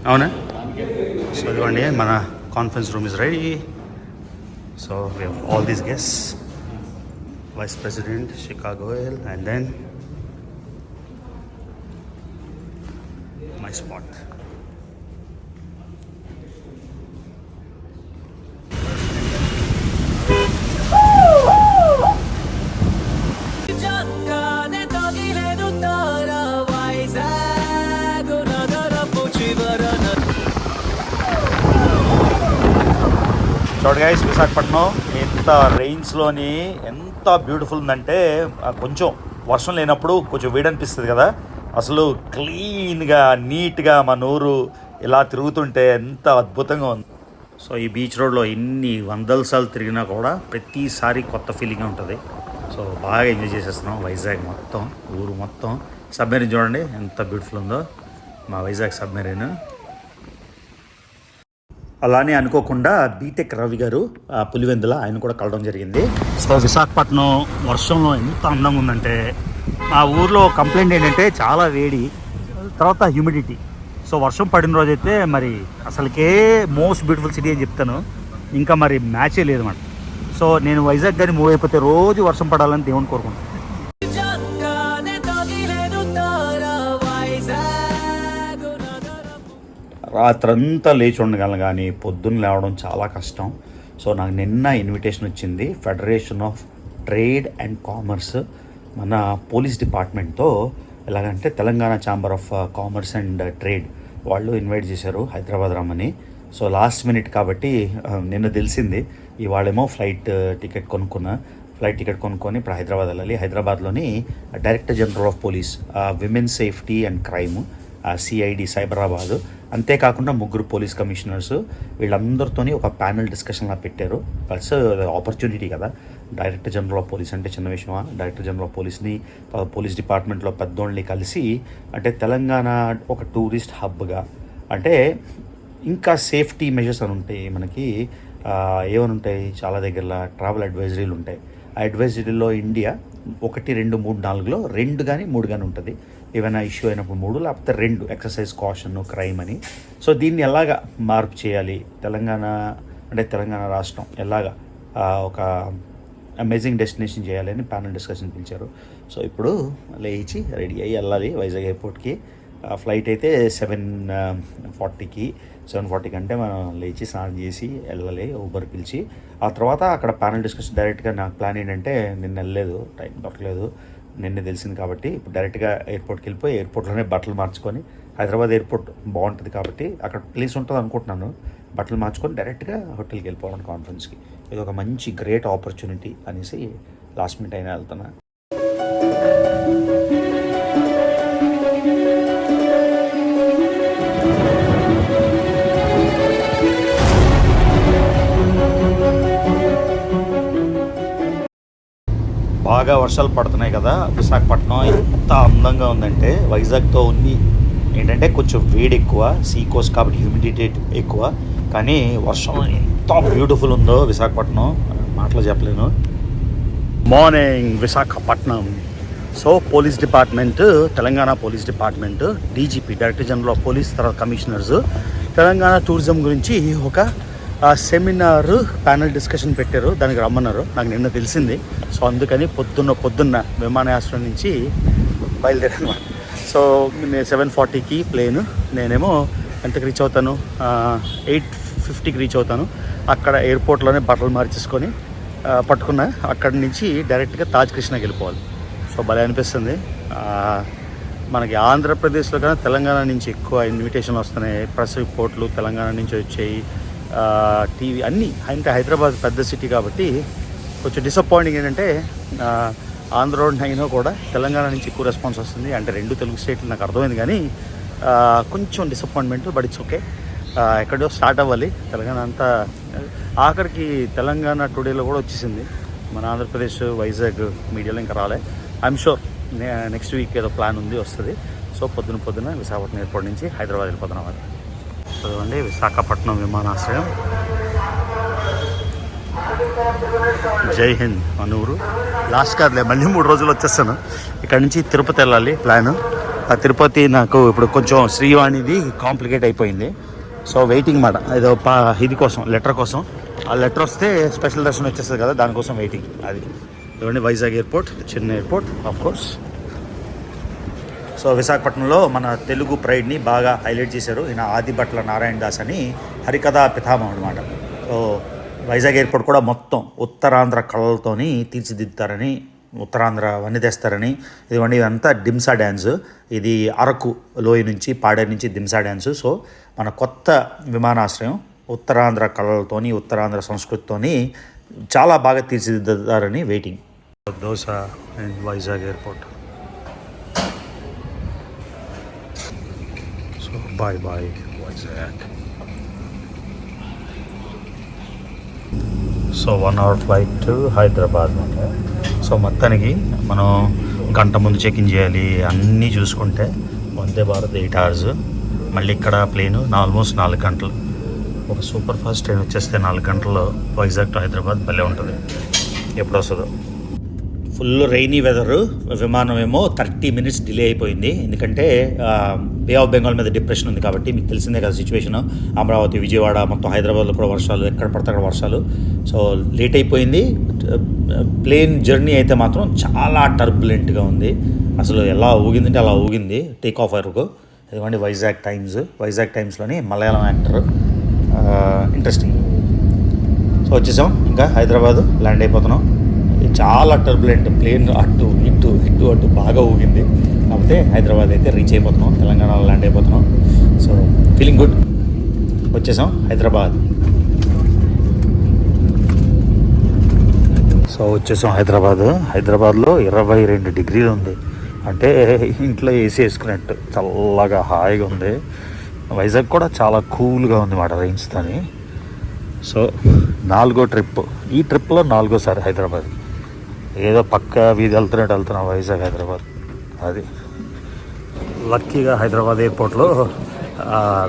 అవునా? సో ఇదిగోండి మన conference room is ready. So we have all these guests, vice president Chicago oil, and then my spot. చూడండి guys, Visakhapatnam ఎంత రేంజ్లోని ఎంత బ్యూటిఫుల్ ఉందంటే, కొంచెం వర్షం లేనప్పుడు కొంచెం వేడనిపిస్తుంది కదా, అసలు క్లీన్గా నీట్గా మన ఊరు ఇలా తిరుగుతుంటే ఎంత అద్భుతంగా ఉంది. సో ఈ బీచ్ రోడ్లో ఎన్ని వందల సార్లు తిరిగినా కూడా ప్రతిసారి కొత్త ఫీలింగ్ ఉంటుంది. సో బాగా ఎంజాయ్ చేసేస్తున్నాం వైజాగ్ మొత్తం, ఊరు మొత్తం. సబ్మెరీన్ చూడండి ఎంత బ్యూటిఫుల్ ఉందో, మా వైజాగ్ సబ్మెరీన్. అలానే అనుకోకుండా బీటెక్ రవి గారు పులివెందుల, ఆయన కూడా కలవడం జరిగింది. సో విశాఖపట్నం వర్షంలో ఎంత అందంగా ఉందంటే, మా ఊర్లో కంప్లైంట్ ఏంటంటే చాలా వేడి, తర్వాత హ్యూమిడిటీ. సో వర్షం పడిన రోజైతే మరి అసలుకే మోస్ట్ బ్యూటిఫుల్ సిటీ అని చెప్తాను, ఇంకా మరి మ్యాచే లేదన్నమాట. సో నేను వైజాగ్ కానీ మూవ్ అయిపోతే రోజు వర్షం పడాలని దేవుని కోరుకుంటాను. రాత్రంతా లేచి ఉండగలను కానీ పొద్దున్న లేవడం చాలా కష్టం. సో నాకు నిన్న ఇన్విటేషన్ వచ్చింది federation of trade and commerce, మన పోలీస్ డిపార్ట్మెంట్తో. ఎలాగంటే Telangana chamber of commerce and trade వాళ్ళు ఇన్వైట్ చేశారు హైదరాబాద్ రమ్మని. సో లాస్ట్ మినిట్ కాబట్టి నిన్న తెలిసింది. ఇవాళేమో ఫ్లైట్ టికెట్ కొనుక్కొని ఇప్పుడు హైదరాబాద్ వెళ్ళాలి. హైదరాబాద్లోని director general of police, women safety and crime, CID Cyberabad, అంతేకాకుండా 3 పోలీస్ కమిషనర్స్, వీళ్ళందరితోని ఒక ప్యానల్ డిస్కషన్లా పెట్టారు. ప్లస్ ఆపర్చునిటీ కదా, డైరెక్టర్ జనరల్ ఆఫ్ పోలీస్ అంటే చిన్న విషయమా? డైరెక్టర్ జనరల్ ఆఫ్ పోలీస్ని, పోలీస్ డిపార్ట్మెంట్లో పెద్దోళ్ళని కలిసి, అంటే తెలంగాణ ఒక టూరిస్ట్ హబ్గా, అంటే ఇంకా సేఫ్టీ మెజర్స్ అని ఉంటాయి మనకి. ఏమని ఉంటాయి, చాలా దగ్గరలో ట్రావెల్ అడ్వైజరీలు ఉంటాయి. ఆ అడ్వైజరీలో ఇండియా 1, 2, 3, 4లో 2 కానీ 3 కానీ ఉంటుంది. ఏమైనా ఇష్యూ అయినప్పుడు 3, లేకపోతే 2, ఎక్సర్సైజ్, కాషన్, క్రైమ్ అని. సో దీన్ని ఎలాగా మార్పు చేయాలి, తెలంగాణ రాష్ట్రం ఎలాగా ఒక అమేజింగ్ డెస్టినేషన్ చేయాలని ప్యానల్ డిస్కషన్ పిలిచారు. సో ఇప్పుడు లేచి రెడీ అయ్యి వెళ్ళాలి వైజాగ్ ఎయిర్పోర్ట్కి. ఫ్లైట్ అయితే 7:40కి. 7:40 అంటే మనం లేచి స్నానం చేసి వెళ్ళాలి, ఊబర్ పిలిచి. ఆ తర్వాత అక్కడ ప్యానల్ డిస్కషన్ డైరెక్ట్గా. నాకు ప్లాన్ ఏంటంటే నిన్న వెళ్ళలేదు, టైం దొరకలేదు, నిన్నే తెలిసింది కాబట్టి ఇప్పుడు డైరెక్ట్గా ఎయిర్పోర్ట్కి వెళ్ళిపోయి ఎయిర్పోర్ట్లోనే బట్టలు మార్చుకొని, హైదరాబాద్ ఎయిర్పోర్ట్ బాగుంటుంది కాబట్టి అక్కడ ప్లేస్ ఉంటుంది అనుకుంటున్నాను, బట్టలు మార్చుకొని డైరెక్ట్గా హోటల్కి వెళ్ళిపోవాలి కాన్ఫరెన్స్కి. ఇది ఒక మంచి గ్రేట్ ఆపర్చునిటీ అనేసి లాస్ట్ మినిట్ అయినా వెళ్తున్నా. బాగా వర్షాలు పడుతున్నాయి కదా, విశాఖపట్నం ఎంత అందంగా ఉందంటే, వైజాగ్తో ఉంది ఏంటంటే కొంచెం వేడి ఎక్కువ, సీ కోస్ట్ కాబట్టి హ్యూమిడిటీ ఎక్కువ, కానీ వర్షం ఎంత బ్యూటిఫుల్ ఉందో విశాఖపట్నం మాటలో చెప్పలేను. Morning Visakhapatnam. So police department, Telangana police department, DGP director general of police, తర్వాత కమిషనర్స్ తెలంగాణ టూరిజం గురించి ఒక సెమినార్ ప్యానల్ డిస్కషన్ పెట్టారు, దానికి రమ్మన్నారు. నాకు నిన్న తెలిసింది. సో అందుకని పొద్దున్న విమానాశ్రయం నుంచి బయలుదేరాను. సో 7:40కి ప్లేన్, నేనేమో ఎంతకు రీచ్ అవుతాను, 8:50కి రీచ్ అవుతాను. అక్కడ ఎయిర్పోర్ట్లోనే బట్టలు మార్చేసుకొని పట్టుకున్నా. అక్కడి నుంచి డైరెక్ట్గా తాజ్ కృష్ణకి వెళ్ళిపోవాలి. సో భలే అనిపిస్తుంది. మనకి ఆంధ్రప్రదేశ్లో కానీ తెలంగాణ నుంచి ఎక్కువ ఇన్విటేషన్లు వస్తున్నాయి, ప్రెస్ రిపోర్ట్లు తెలంగాణ నుంచి వచ్చాయి, టీవీ అన్నీ. అంటే హైదరాబాద్ పెద్ద సిటీ కాబట్టి కొంచెం డిసప్పాయింటింగ్ ఏంటంటే, ఆంధ్ర అయినా కూడా తెలంగాణ నుంచి ఎక్కువ రెస్పాన్స్ వస్తుంది. అంటే 2 తెలుగు స్టేట్లు నాకు అర్థమైంది, కానీ కొంచెం డిసప్పాయింట్మెంట్. బట్ ఇట్స్ ఓకే, ఎక్కడో స్టార్ట్ అవ్వాలి. తెలంగాణ అంతా ఆఖరికి తెలంగాణ టుడేలో కూడా వచ్చేసింది. మన ఆంధ్రప్రదేశ్ వైజాగ్ మీడియాలో ఇంకా రాలే. ఐఎమ్ షూర్ నెక్స్ట్ వీక్ ఏదో ప్లాన్ ఉంది, వస్తుంది. సో పొద్దున విశాఖపట్నం ఎయిర్పోర్ట్ నుంచి హైదరాబాద్ వెళ్ళిపోతున్నాం. అది చదవండి, విశాఖపట్నం విమానాశ్రయం. జై హింద్. మన ఊరు లాస్ట్ కాదులే, మళ్ళీ 3 రోజులు వచ్చేస్తాను. ఇక్కడ నుంచి తిరుపతి వెళ్ళాలి ప్లాను. ఆ తిరుపతి నాకు ఇప్పుడు కొంచెం శ్రీవాణిది కాంప్లికేట్ అయిపోయింది. సో వెయిటింగ్ మాట ఏదో ఇది కోసం లెటర్ కోసం. ఆ లెటర్ వస్తే స్పెషల్ దర్శనం వచ్చేస్తుంది కదా, దానికోసం వెయిటింగ్. అది ఇవ్వండి వైజాగ్ ఎయిర్పోర్ట్, చిన్న ఎయిర్పోర్ట్ ఆఫ్ కోర్స్. సో విశాఖపట్నంలో మన తెలుగు ప్రైడ్ని బాగా హైలైట్ చేశారు. ఈయన ఆదిభట్ల నారాయణ దాస్ అని హరికథా పితామహుడు అనమాట. సో వైజాగ్ ఎయిర్పోర్ట్ కూడా మొత్తం ఉత్తరాంధ్ర కళలతోని తీర్చిదిద్దుతారని, ఉత్తరాంధ్ర వన్నీ తెస్తారని. ఇదిగోండి ఇదంతా దింసా డ్యాన్స్. ఇది అరకు లోయ నుంచి, పాడేరు నుంచి దింసా డ్యాన్స్. సో మన కొత్త విమానాశ్రయం ఉత్తరాంధ్ర కళలతోని, ఉత్తరాంధ్ర సంస్కృతితోని చాలా బాగా తీర్చిదిద్దుతారని waiting. Dosa and Vizag airport. So bye bye Vizag. So 1 hour flight to Hyderabad అంటే. సో మొత్తానికి మనం గంట ముందు చెక్ ఇన్ చేయాలి. అన్నీ చూసుకుంటే వందే భారత్ 8 hours, మళ్ళీ ఇక్కడ ప్లేను ఆల్మోస్ట్ 4 గంటలు. ఒక సూపర్ ఫాస్ట్ ట్రైన్ వచ్చేస్తే 4 గంటల్లో వైజాగ్ టు హైదరాబాద్ భలే ఉంటుంది. ఎప్పుడు వస్తుందో. Full rainy weather. విమానం ఏమో 30 minutes డిలే అయిపోయింది. ఎందుకంటే బే ఆఫ్ బెంగాల్ మీద డిప్రెషన్ ఉంది కాబట్టి. మీకు తెలిసిందే కదా సిచ్యువేషన్. అమరావతి, విజయవాడ, మొత్తం హైదరాబాద్లో కూడా వర్షాలు, ఎక్కడ పడితే అక్కడ వర్షాలు. సో లేట్ అయిపోయింది. ప్లేన్ జర్నీ అయితే మాత్రం చాలా టర్బులెంట్గా ఉంది. అసలు ఎలా ఊగిందంటే అలా ఊగింది టేక్ ఆఫ్ వరకు. ఇదిగోండి వైజాగ్ టైమ్స్. వైజాగ్ టైమ్స్లోని మలయాళం యాక్టర్. ఇంట్రెస్టింగ్. సో వచ్చేసాం, ఇంకా హైదరాబాద్ ల్యాండ్ అయిపోతున్నాం. చాలా టర్బులెంట్ ప్లేన్, అటు ఇటు ఇటు అటు బాగా ఊగింది. కాకపోతే హైదరాబాద్ అయితే రీచ్ అయిపోతున్నాం, తెలంగాణలో ల్యాండ్ అయిపోతున్నాం. So feeling good. వచ్చేసాం హైదరాబాద్. సో వచ్చేసాం హైదరాబాద్. హైదరాబాద్లో 22 degrees ఉంది. అంటే ఇంట్లో ఏసీ వేసుకున్నట్టు చల్లగా హాయిగా ఉంది. వైజాగ్ కూడా చాలా కూల్గా ఉంది మాట రైన్స్తోని. సో 4వ ట్రిప్. ఈ ట్రిప్లో 4వసారి హైదరాబాద్. ఏదో పక్క వీధి వెళ్తున్నాం వైజాగ్ హైదరాబాద్. అది లక్కీగా హైదరాబాద్ ఎయిర్పోర్ట్లో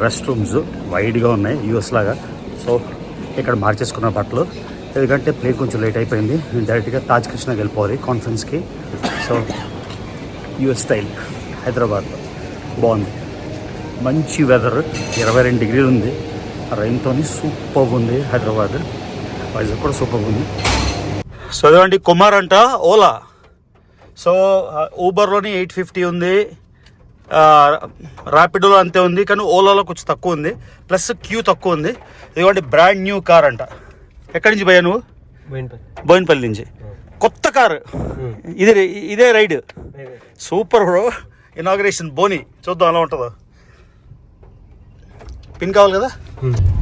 రెస్ట్ రూమ్స్ వైడ్గా ఉన్నాయి యూఎస్ లాగా. సో ఇక్కడ మార్చేసుకున్న బట్టలు. ఎందుకంటే ప్లేన్ కొంచెం లేట్ అయిపోయింది. నేను డైరెక్ట్గా తాజ్ కృష్ణకి వెళ్ళిపోవాలి కాన్ఫరెన్స్కి. సో యూఎస్ స్టైల్ హైదరాబాద్లో బాగుంది. మంచి వెదర్, 22 degrees ఉంది. రైన్తో సూపర్గా ఉంది హైదరాబాద్. వైజాగ్ కూడా సూపర్గా ఉంది. సో అదేంటి కుమార్ అంట ఓలా. సో ఊబర్లోని 850 ఉంది, ర్యాపిడోలో అంతే ఉంది, కానీ ఓలాలో కొంచెం తక్కువ ఉంది, ప్లస్ క్యూ తక్కువ ఉంది. ఇదిగోండి బ్రాండ్ న్యూ కార్ అంట. ఎక్కడి నుంచి పోయా నువ్వు? బోయినపల్లి నుంచి. కొత్త కారు. ఇదే రైడ్. Super bro. ఇనాగ్రేషన్ బోని. చూద్దాం ఎలా ఉంటుందో. పిన్ కావాలి కదా.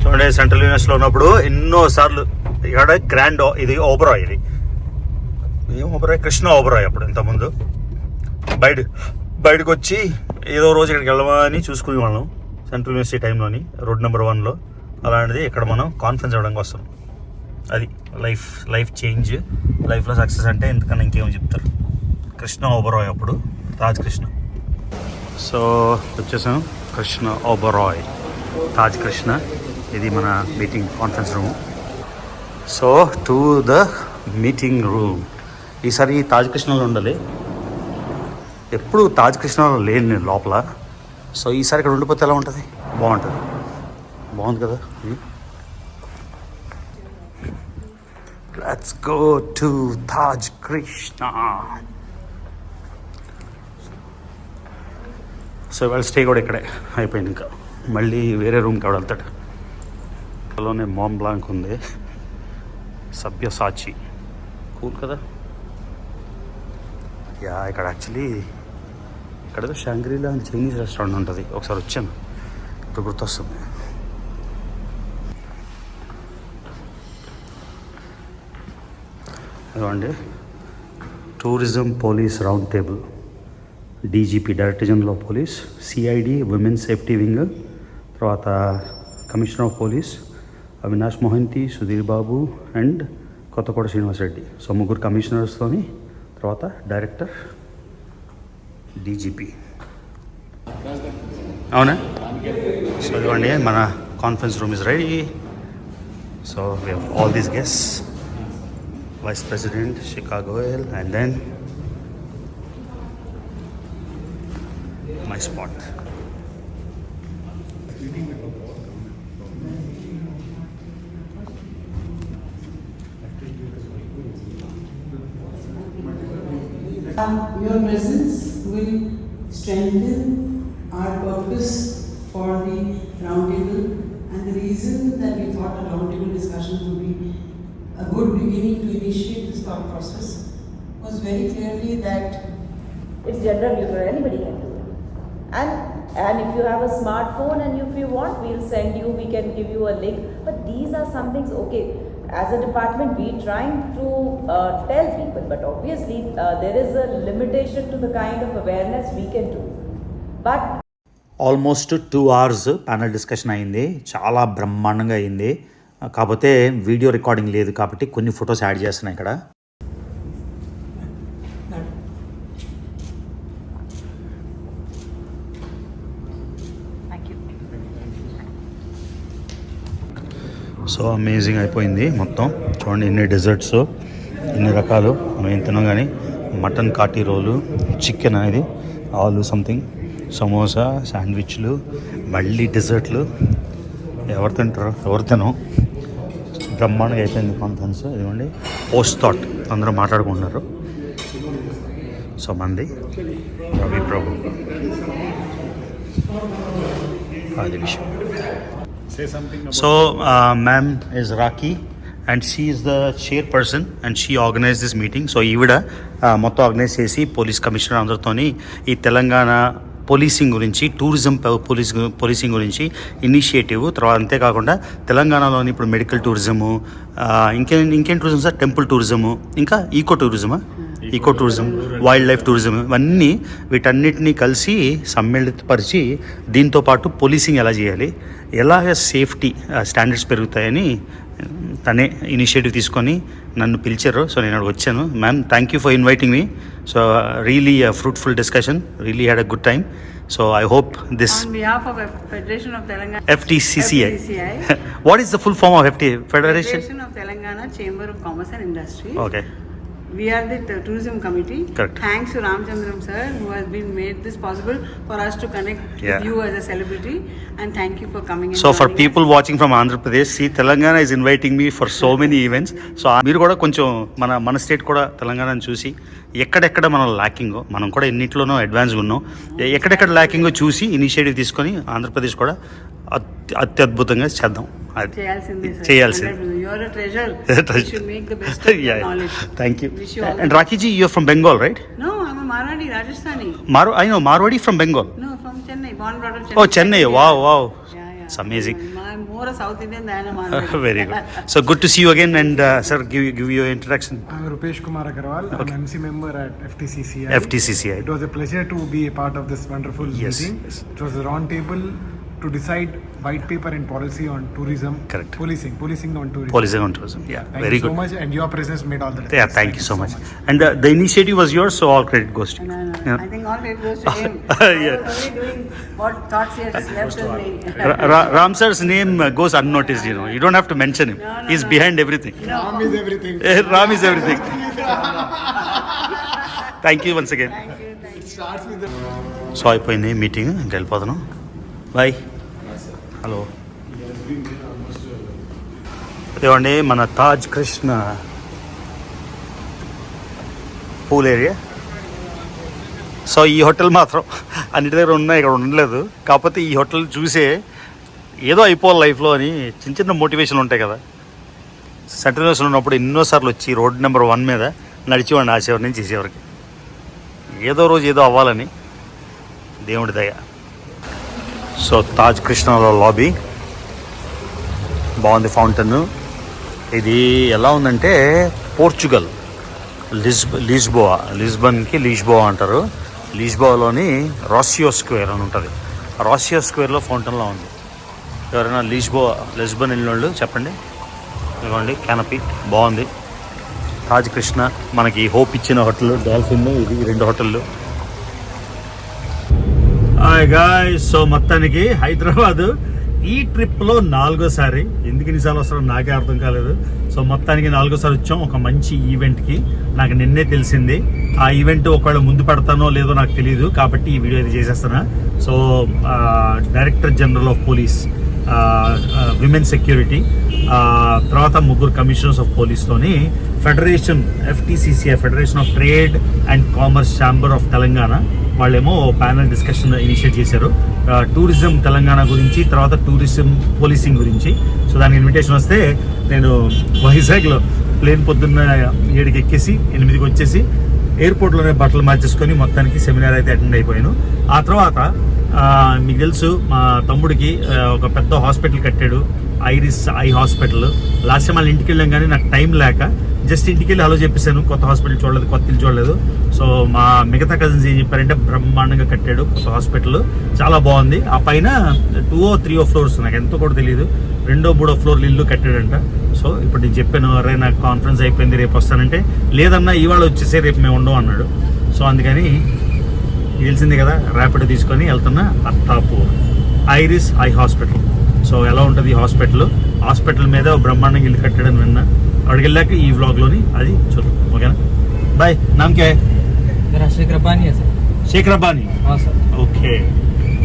చూడండి సెంట్రల్ యూనివర్సిటీలో ఉన్నప్పుడు ఎన్నోసార్లు ఇక్కడ గ్రాండ్, ఇది ఓబరాయ్, ఇది ఏం ఓబరాయ్, కృష్ణ ఓబరాయ్. అప్పుడు ఇంతకుముందు బయటకు వచ్చి ఏదో రోజు ఇక్కడికి వెళ్ళమని చూసుకునే వాళ్ళం సెంట్రల్ యూనివర్సిటీ టైంలోని, రోడ్ నెంబర్ 1లో. అలాంటిది ఇక్కడ మనం కాన్ఫరెన్స్ అవ్వడానికి వస్తాం. అది లైఫ్ చేంజ్. లైఫ్లో సక్సెస్ అంటే ఎందుకన్నా ఇంకేమో చెప్తారు. కృష్ణ ఓబరాయ్ అప్పుడు, తాజ్ కృష్ణ. సో వచ్చేసాం కృష్ణ ఓబరాయ్, తాజ్ కృష్ణ. ఇది మన meeting conference room. So to the meeting room. ఈసారి తాజ్ కృష్ణలో ఉండాలి. ఎప్పుడు తాజ్ కృష్ణలో లేను నేను లోపల. సో ఈసారి ఇక్కడ ఉండిపోతే ఎలా ఉంటుంది? బాగుంది కదా. Let's go to Taj Krishna. So ఇవాళ స్టే కూడా ఇక్కడే అయిపోయింది. ఇంకా మళ్ళీ వేరే రూమ్కి ఎవడు వెళ్తాడు. అందులోనే మామ్ బ్లాంక్ ఉంది, సభ్యసాచి. కూల్ కదా. యా ఇక్కడ యాక్చువల్లీ ఇక్కడేదో షాంగ్రీలా అని చైనీస్ రెస్టారెంట్ ఉంటుంది. ఒకసారి వచ్చాను, ఇప్పుడు గుర్తొస్తుంది. ఇవ్వండి tourism police round table. DGP, director general of police, CID women's safety wing, తర్వాత commissioner of police Avinash Mohanty, Sudheer Babu and Kothakota Srinivasareddy. So 3 కమిషనర్స్తోని, తర్వాత డైరెక్టర్, డీజీపీ. అవునా? సో ఇవ్వండి మన conference room is ready. So we have all these guests. Vice president Chicago Oil, and then nice spot. Your presence will strengthen our purpose for the roundtable, and the reason that we thought a roundtable discussion would be a good beginning to initiate this thought process was very clearly that it's gender neutral, anybody can do it. And if you have a smartphone and if you want, we'll send you, we can give you a link. But these are some things, okay, as a department we're trying to tell people, but obviously there is a limitation to the kind of awareness we can do. But almost 2 hours panel discussion అయింది. చాలా బ్రహ్మాండంగా అయింది. కాకపోతే video recording లేదు కాబట్టి కొన్ని photos add చేస్తున్నాయి ఇక్కడ. సో అమేజింగ్ అయిపోయింది మొత్తం. చూడండి ఎన్ని డెజర్ట్స్, ఎన్ని రకాలు. మనం ఏం తిన్నాం కానీ మటన్ కాటి రోలు, చికెన్ అనేది, ఆలు సంథింగ్, సమోసా, శాండ్విచ్లు, మళ్ళీ డెజర్ట్లు. ఎవరు తింటారు, ఎవరు తినం. బ్రహ్మాండంగా అయిపోయింది కాన్ఫరెన్స్. ఇదిగోండి పోస్ట్ థాట్ అందరూ మాట్లాడుకుంటున్నారు. సో మంది రవి ప్రభు అది విషయం. So ma'am is Raki and she is the chairperson and she organized this meeting. So ఈవిడ మొత్తం ఆర్గనైజ్ చేసి పోలీస్ కమిషనర్ అందరితోని ఈ తెలంగాణ పోలీసింగ్ గురించి, టూరిజం పోలీసింగ్ గురించి ఇనిషియేటివ్. తర్వాత అంతేకాకుండా తెలంగాణలోని ఇప్పుడు మెడికల్ టూరిజము, ఇంకేం టూరిజం సార్, టెంపుల్ టూరిజము, ఇంకా eco tourism, wildlife tourism, ఇవన్నీ వీటన్నిటినీ కలిసి సమ్మిళితపరిచి దీంతోపాటు పోలీసింగ్ ఎలా చేయాలి, ఎలాగ సేఫ్టీ స్టాండర్డ్స్ పెరుగుతాయని తనే ఇనిషియేటివ్ తీసుకొని నన్ను పిలిచారు. సో నేను అక్కడికి వచ్చాను. Ma'am thank you for inviting me. So really fruitful discussion, really had a good time. So I hope this on behalf of Federation of Telangana FTCCI. What is the full form of Federation of Telangana Chamber of Commerce and Industry. Okay. We are the tourism committee. Correct. Thanks to Ramchandram sir who has been made this possible for us to connect with you as a celebrity, and thank you for coming. So for people watching from Andhra Pradesh, see Telangana is inviting me for so many events. So మీరు కూడా కొంచెం మన state కూడా తెలంగాణను చూసి ఎక్కడెక్కడ మనం ల్యాకింగో, మనం కూడా ఎన్నిట్లోనో అడ్వాన్స్గా ఉన్నాం, ఎక్కడెక్కడ ల్యాకింగో చూసి ఇనిషియేటివ్ తీసుకొని ఆంధ్రప్రదేశ్ కూడా అత్యద్భుతంగా చేద్దాం. చేయాల్సింది. Thank you. And Raki ji, you're from Bengal, right? No, I'm a Marwadi, Rajasthani. I know Marwadi from Bengal. No, from Chennai, born brought up Chennai. Oh, Chennai. Wow. It's amazing. I'm more a South Indian than a Marwadi. Very good. So good to see you again, and sir, give your introduction. I'm Rupesh Kumar Agarwal. Okay. I'm MC member at FTCCI. FTCCI. It was a pleasure to be a part of this wonderful meeting. Yes. It was a round table to decide white paper and policy on tourism. Correct. Policing on tourism. Policing on tourism. Yeah. Thank Very you good. so much, and your presence made all the difference. Yeah, thank you so much. And the initiative was yours, so all credit goes to you. No. Yeah. I think all credit goes to him. Yeah. I was only doing what thoughts he has left with me. Ram sir's name goes unnoticed, You don't have to mention him. He's behind everything. Ram is everything. Ram is everything. Thank you once again. Thank you. It starts with the... so అయిపోయింది meeting, ఇంకా వెళ్ళిపోతాను. Bye. Hello. ఇదిగోండి మన Taj Krishna pool area. So ఈ hotel మాత్రం అన్నిటి దగ్గర ఉన్నాయి, ఇక్కడ ఉండలేదు. కాకపోతే ఈ హోటల్ చూసే ఏదో అయిపోవాలి లైఫ్లో అని చిన్న మోటివేషన్ ఉంటాయి కదా. సెంట్రల్ యూనివర్సిటీలో ఉన్నప్పుడు ఎన్నోసార్లు వచ్చి రోడ్ నెంబర్ 1 మీద నడిచేవాడిని, ఆ చివరి నుంచి ఈ చివరికి. ఏదో రోజు ఏదో అవ్వాలని దేవుడి దయ. సో తాజ్ కృష్ణలో లాబీ బాగుంది, ఫౌంటైన్. ఇది ఎలా ఉందంటే పోర్చుగల్, లిస్బన్కి లిస్బోవా అంటారు. లిస్బోవాలోని రాసియో స్క్వేర్ అని ఉంటుంది. రాసియో స్క్వేర్లో ఫౌంటైన్లో ఉంది. ఎవరైనా లిస్బన్ వెళ్ళిన వాళ్ళు చెప్పండి. ఇదిగోండి క్యానపీ బాగుంది. తాజ్ కృష్ణ మనకి హోప్ ఇచ్చిన హోటల్, డాల్ఫిన్, ఇది 2 హోటళ్ళు. హాయ్ గాయ్స్, సో మొత్తానికి హైదరాబాద్ ఈ ట్రిప్లో 4వసారి, ఎందుకు ఇన్నిసార్లు వస్తారో నాకే అర్థం కాలేదు. సో మొత్తానికి 4వసారి వచ్చాం ఒక మంచి ఈవెంట్కి. నాకు నిన్నే తెలిసింది. ఆ ఈవెంట్ ఒకవేళ ముందు పెడతానో లేదో నాకు తెలియదు, కాబట్టి ఈ వీడియో అయితే చేసేస్తున్నా. So director general of police, women security, తర్వాత 3 కమిషనర్స్ ఆఫ్ పోలీస్తోని federation, FTCCI, federation of trade and commerce chamber of Telangana వాళ్ళేమో ప్యానల్ డిస్కషన్ ఇనిషియేట్ చేశారు టూరిజం తెలంగాణ గురించి, తర్వాత టూరిజం పోలీసింగ్ గురించి. సో దానికి ఇన్విటేషన్ వస్తే నేను వైజాగ్లో ప్లేన్ పొద్దున్న 7కి ఎక్కేసి 8కి వచ్చేసి ఎయిర్పోర్ట్లోనే బట్టలు మార్చేసుకొని మొత్తానికి సెమినార్ అయితే అటెండ్ అయిపోయాను. ఆ తర్వాత మీకు తెలుసు మా తమ్ముడికి ఒక పెద్ద హాస్పిటల్ కట్టాడు, iris eye hospital. Last time వాళ్ళ ఇంటికి వెళ్ళాం కానీ నాకు టైం లేక జస్ట్ ఇంటికి వెళ్ళి హలో చెప్పేశాను. కొత్త హాస్పిటల్ చూడలేదు, కొత్త ఇల్లు చూడలేదు. సో మా మిగతా కజిన్స్ ఏం చెప్పారంటే బ్రహ్మాండంగా కట్టాడు కొత్త హాస్పిటల్, చాలా బాగుంది. ఆ పైన 2 or 3 ఫ్లోర్స్, నాకు ఎంతో కూడా తెలియదు, 2 or 3 ఫ్లోర్లు ఇల్లు కట్టాడంట. సో ఇప్పుడు నేను చెప్పాను, అరే నాకు కాన్ఫరెన్స్ అయిపోయింది రేపు వస్తానంటే, లేదన్నా ఇవాళ వచ్చేసే రేపు మేము ఉండవు అన్నాడు. సో అందుకని తెలిసింది కదా, ర్యాపిడ్ తీసుకొని వెళ్తున్నా Attapur iris eye hospital. So ఎలా ఉంటుంది ఈ హాస్పిటల్ మీద బ్రహ్మాండంగా ఇల్లు కట్టాడని విన్నా. అక్కడికి వెళ్ళాక ఈ వ్లాగ్లోని అది చూద్దాం, ఓకేనా? బాయ్. नाम क्या है? मेरा शेख रब्बानी है सर। शेख रब्बानी? हाँ सर। ओके,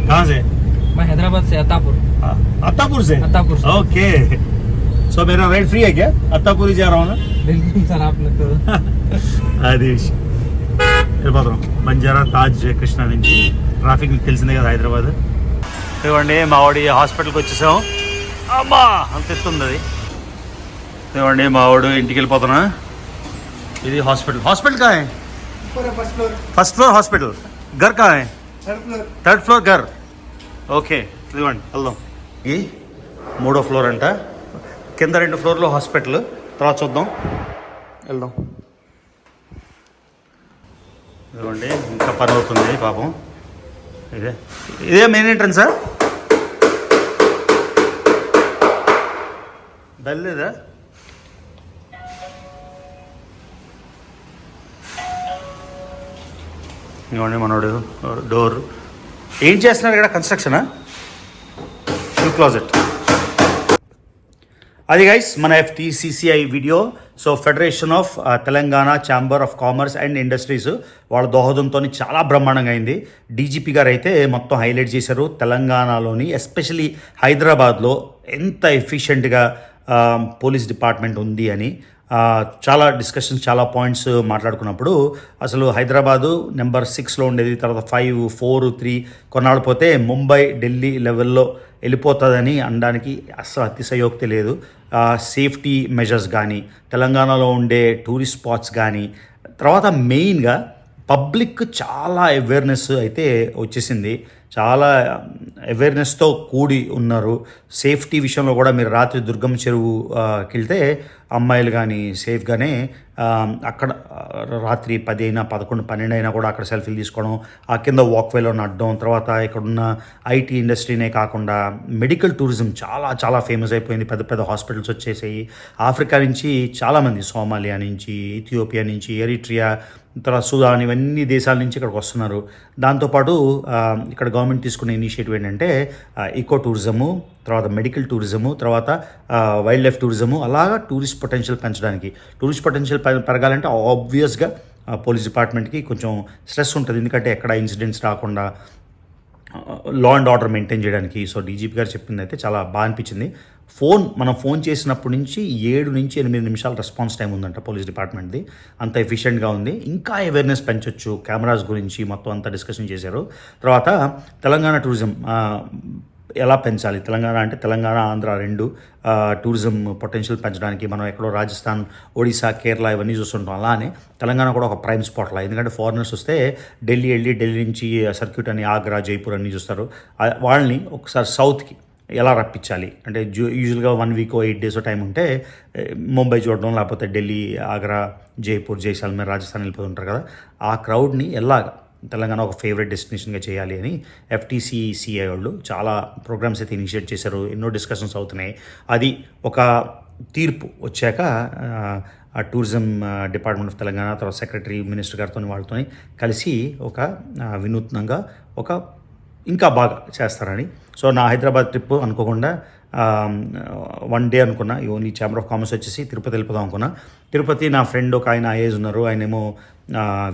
कहाँ से? मैं हैदराबाद से अत्तापुर। अत्तापुर से? अत्तापुर से। ओके, सो मेरा राइड फ्री है क्या? अत्तापुर ही जा रहा हूँ ना? बिल्कुल सर, आप लोग तो ఆదేశ్ వెళ్ళిపోతాం. బంజారా తాజ్ కృష్ణ నుంచి ట్రాఫిక్ మీకు తెలిసిందే కదా హైదరాబాద్. ఇవ్వండి మా వాడి హాస్పిటల్కి వచ్చేసాం. అమ్మా అంత ఎత్తుంది అది. ఇవ్వండి మా వాడు ఇంటికి వెళ్ళిపోతున్నా. ఇది హాస్పిటల్ కా హై? First floor hospital. घर कहाँ है? थर्ड फ्लोर घर. ఓకే ఇదిగోండి వెళ్దాం. ఈ 3వ ఫ్లోర్ అంట, కింద 2 ఫ్లోర్లో హాస్పిటల్. తర్వాత చూద్దాం, వెళ్దాం. ఇదిగోండి ఇంకా పని అవుతుంది పాపం. ఇదే మెయిన్ ఎంట్రన్స్ సార్? బయలుదేరా? ఇవ్వండి మనోడు డోర్. ఏం చేస్తున్నారు ఇక్కడ? కన్స్ట్రక్షనా? Shoe closet. అది గైస్ మన FTCCI video. So federation of Telangana chamber of commerce and industries వాళ్ళ దోహదంతో చాలా బ్రహ్మాండంగా అయింది. DGP గారు అయితే మొత్తం హైలైట్ చేశారు తెలంగాణలోని, ఎస్పెషలీ హైదరాబాద్లో ఎంత ఎఫిషియెంట్గా పోలీస్ డిపార్ట్మెంట్ ఉంది అని. చాలా డిస్కషన్స్, చాలా పాయింట్స్ మాట్లాడుకున్నప్పుడు అసలు హైదరాబాదు నెంబర్ 6లో ఉండేది, తర్వాత 5, 4, 3 కొన్నాళ్ళు పోతే ముంబై, ఢిల్లీ లెవెల్లో వెళ్ళిపోతుందని అనడానికి అసలు అతిశయోక్తి లేదు. సేఫ్టీ మెజర్స్ కానీ, తెలంగాణలో ఉండే టూరిస్ట్ స్పాట్స్ కానీ, తర్వాత మెయిన్గా పబ్లిక్ చాలా అవేర్నెస్ అయితే వచ్చేసింది. చాలా అవేర్నెస్తో కూడి ఉన్నారు. సేఫ్టీ విషయంలో కూడా మీరు రాత్రి దుర్గమ్మ చెరువుకి వెళ్తే అమ్మాయిలు కానీ సేఫ్గానే అక్కడ రాత్రి 10 అయినా 11, 12 అయినా కూడా అక్కడ సెల్ఫీలు తీసుకోవడం, ఆ కింద వాక్వేలో నడడం. తర్వాత ఇక్కడున్న IT ఇండస్ట్రీనే కాకుండా మెడికల్ టూరిజం చాలా చాలా ఫేమస్ అయిపోయింది. పెద్ద పెద్ద హాస్పిటల్స్ వచ్చేసాయి. ఆఫ్రికా నుంచి చాలామంది, సోమాలియా నుంచి, ఇథియోపియా నుంచి, ఎరిట్రియా, తర్వాత సుదాన్, ఇవన్నీ దేశాల నుంచి ఇక్కడికి వస్తున్నారు. దాంతోపాటు ఇక్కడ గవర్నమెంట్ తీసుకునే ఇనిషియేటివ్ ఏంటంటే ఈకో టూరిజము, తర్వాత మెడికల్ టూరిజము, తర్వాత వైల్డ్ లైఫ్ టూరిజము, అలాగా టూరిస్ట్ పొటెన్షియల్ పెంచడానికి. టూరిస్ట్ పొటెన్షియల్ పెరగాలంటే ఆబ్వియస్గా పోలీస్ డిపార్ట్మెంట్కి కొంచెం స్ట్రెస్ ఉంటుంది, ఎందుకంటే ఎక్కడ ఇన్సిడెంట్స్ రాకుండా లా అండ్ ఆర్డర్ మెయింటైన్ చేయడానికి. సో DGP గారు చెప్పింది అయితే చాలా బాగా అనిపించింది. మనం ఫోన్ చేసినప్పటి నుంచి 7 నుంచి 8 నిమిషాల రెస్పాన్స్ టైం ఉందంట పోలీస్ డిపార్ట్మెంట్ది. అంత ఎఫిషియెంట్గా ఉంది. ఇంకా అవేర్నెస్ పెంచవచ్చు, కెమెరాస్ గురించి మొత్తం అంతా డిస్కషన్ చేశారు. తర్వాత తెలంగాణ టూరిజం ఎలా పెంచాలి, తెలంగాణ అంటే తెలంగాణ, ఆంధ్ర 2 టూరిజం పొటెన్షియల్ పెంచడానికి. మనం ఎక్కడో రాజస్థాన్, ఒడిశా, కేరళ ఇవన్నీ చూస్తుంటాం. అలానే తెలంగాణ కూడా ఒక ప్రైమ్ స్పాట్లా, ఎందుకంటే ఫారినర్స్ వస్తే ఢిల్లీ నుంచి సర్క్యూట్ అని ఆగ్రా, జైపూర్ అన్నీ చూస్తారు. వాళ్ళని ఒకసారి సౌత్కి ఎలా రప్పించాలి అంటే యూజువల్గా 1 వీక్ 8 డేస్ టైం ఉంటే ముంబై చూడడం, లేకపోతే ఢిల్లీ, ఆగ్రా, జైపూర్, జైసాల్మేర్, రాజస్థాన్ వెళ్ళిపోతుంటారు కదా, ఆ క్రౌడ్ని ఎలాగ తెలంగాణ ఒక ఫేవరెట్ డెస్టినేషన్గా చేయాలి అని FTCCI వాళ్ళు చాలా ప్రోగ్రామ్స్ అయితే ఇనిషియేట్ చేశారు. ఎన్నో డిస్కషన్స్ అవుతున్నాయి. అది ఒక తీర్పు వచ్చాక టూరిజం డిపార్ట్మెంట్ ఆఫ్ తెలంగాణ, తర్వాత సెక్రటరీ, మినిస్టర్ గారితో వాళ్ళతో కలిసి ఒక వినూత్నంగా ఒక ఇంకా బాగా చేస్తారని సో నా హైదరాబాద్ ట్రిప్ అనుకోకుండా 1 డే అనుకున్నా, ఓన్లీ ఛాంబర్ ఆఫ్ కామర్స్ వచ్చేసి తిరుపతి వెళ్ళిపోదాం అనుకున్నా. తిరుపతి నా ఫ్రెండ్ ఒక ఆయన ఐఏఎస్ ఉన్నారు, ఆయనేమో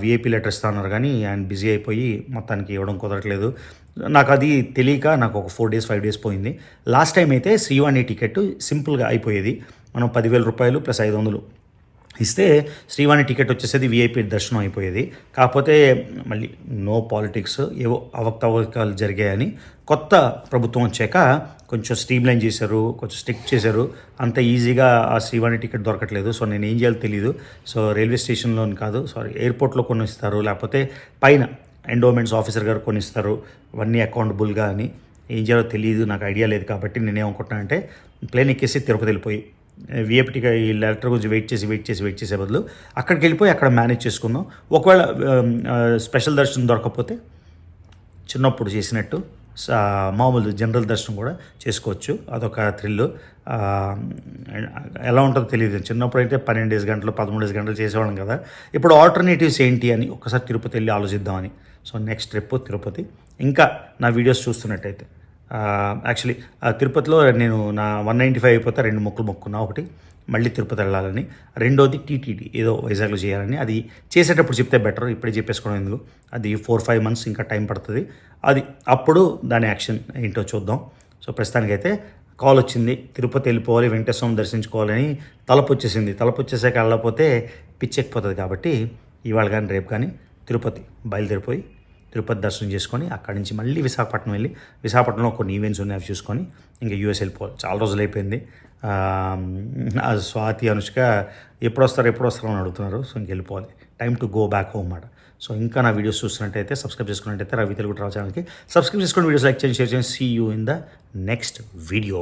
విఐపీ లెటర్ ఇస్తా ఉన్నారు, కానీ ఆయన బిజీ అయిపోయి మొత్తానికి ఇవ్వడం కుదరట్లేదు. నాకు అది తెలియక నాకు ఒక 4 days 5 days పోయింది. లాస్ట్ టైం అయితే శ్రీవాణి టికెట్ సింపుల్గా అయిపోయేది. మనం 10,000 రూపాయలు ప్లస్ 500 ఇస్తే శ్రీవాణి టికెట్ వచ్చేసేది విఐపీ దర్శనం అయిపోయేది. కాకపోతే మళ్ళీ నో పాలిటిక్స్, ఏవో అవకతవకలు జరిగాయని కొత్త ప్రభుత్వం వచ్చాక కొంచెం స్ట్రీమ్లైన్ చేశారు, కొంచెం స్ట్రిక్ట్ చేశారు. అంత ఈజీగా ఆ శ్రీవాణి టికెట్ దొరకట్లేదు. సో నేను ఏం చేయాలో తెలియదు. సో రైల్వే స్టేషన్లో కాదు, ఎయిర్పోర్ట్లో కొన్ని ఇస్తారు, లేకపోతే పైన ఎండోమెంట్స్ ఆఫీసర్ గారు కొన్ని ఇస్తారు, అవన్నీ అకౌంటబుల్గా అని. ఏం చేయాలో తెలియదు, నాకు ఐడియా లేదు. కాబట్టి నేనేమనుకుంటున్నాను అంటే ప్లేన్ ఎక్కేసి తిరుపతి వెళ్ళిపోయి విఐపీగా ఈ లెటర్ గురించి వెయిట్ చేసే బదులు అక్కడికి వెళ్ళిపోయి అక్కడ మేనేజ్ చేసుకుందాం. ఒకవేళ స్పెషల్ దర్శనం దొరకకపోతే చిన్నప్పుడు చేసినట్టు మామూలు జనరల్ దర్శనం కూడా చేసుకోవచ్చు. అదొక థ్రిల్. ఎలా ఉంటుందో తెలియదు. చిన్నప్పుడు అయితే 12 గంటలు 13 గంటలు చేసేవాళ్ళం కదా. ఇప్పుడు ఆల్టర్నేటివ్స్ ఏంటి అని ఒకసారి తిరుపతి వెళ్ళి ఆలోచిద్దామని. So next trip Tirupati. ఇంకా నా వీడియోస్ చూస్తున్నట్టయితే యాక్చువల్లీ తిరుపతిలో నేను నా 195 అయిపోతే 2 మొక్కులు మొక్కున్నా. ఒకటి మళ్ళీ తిరుపతి వెళ్ళాలని, రెండోది టీటీడీ ఏదో వైజాగ్లో చేయాలని. అది చేసేటప్పుడు చెప్తే బెటర్, ఇప్పుడే చెప్పేసుకోవడం ఎందుకు. అది 4-5 months ఇంకా టైం పడుతుంది. అది అప్పుడు దాని యాక్షన్ ఏంటో చూద్దాం. సో ప్రస్తుతానికైతే కాల్ వచ్చింది, తిరుపతి వెళ్ళిపోవాలి, వెంకటేశ్వరం దర్శించుకోవాలని తలపు వచ్చేసింది. తలపు వచ్చేసాక వెళ్ళకపోతే పిచ్చెక్కిపోతుంది. కాబట్టి ఇవాళ కానీ రేపు కానీ తిరుపతి బయలుదేరిపోయి తిరుపతి దర్శనం చేసుకొని అక్కడి నుంచి మళ్ళీ విశాఖపట్నం వెళ్ళి, విశాఖపట్నంలో కొన్ని ఈవెంట్స్ ఉన్నాయి అవి చూసుకొని ఇంకా యూఎస్ వెళ్ళిపోవాలి. చాలా రోజులు అయిపోయింది. స్వాతి అనుష్క ఎప్పుడు వస్తారు అని అడుగుతున్నారు. సో ఇంక వెళ్ళిపోవాలి, time to go back home అన్నమాట. సో ఇంకా నా వీడియోస్ చూస్తున్నట్టయితే సబ్స్క్రైబ్ చేసుకున్నట్టయితే రవి తెలుగు ట్రావెల్ ఛానల్కి సబ్స్క్రైబ్ చేసుకుని వీడియోస్ లైక్ చేయండి, షేర్ చేయండి. See you in the next video.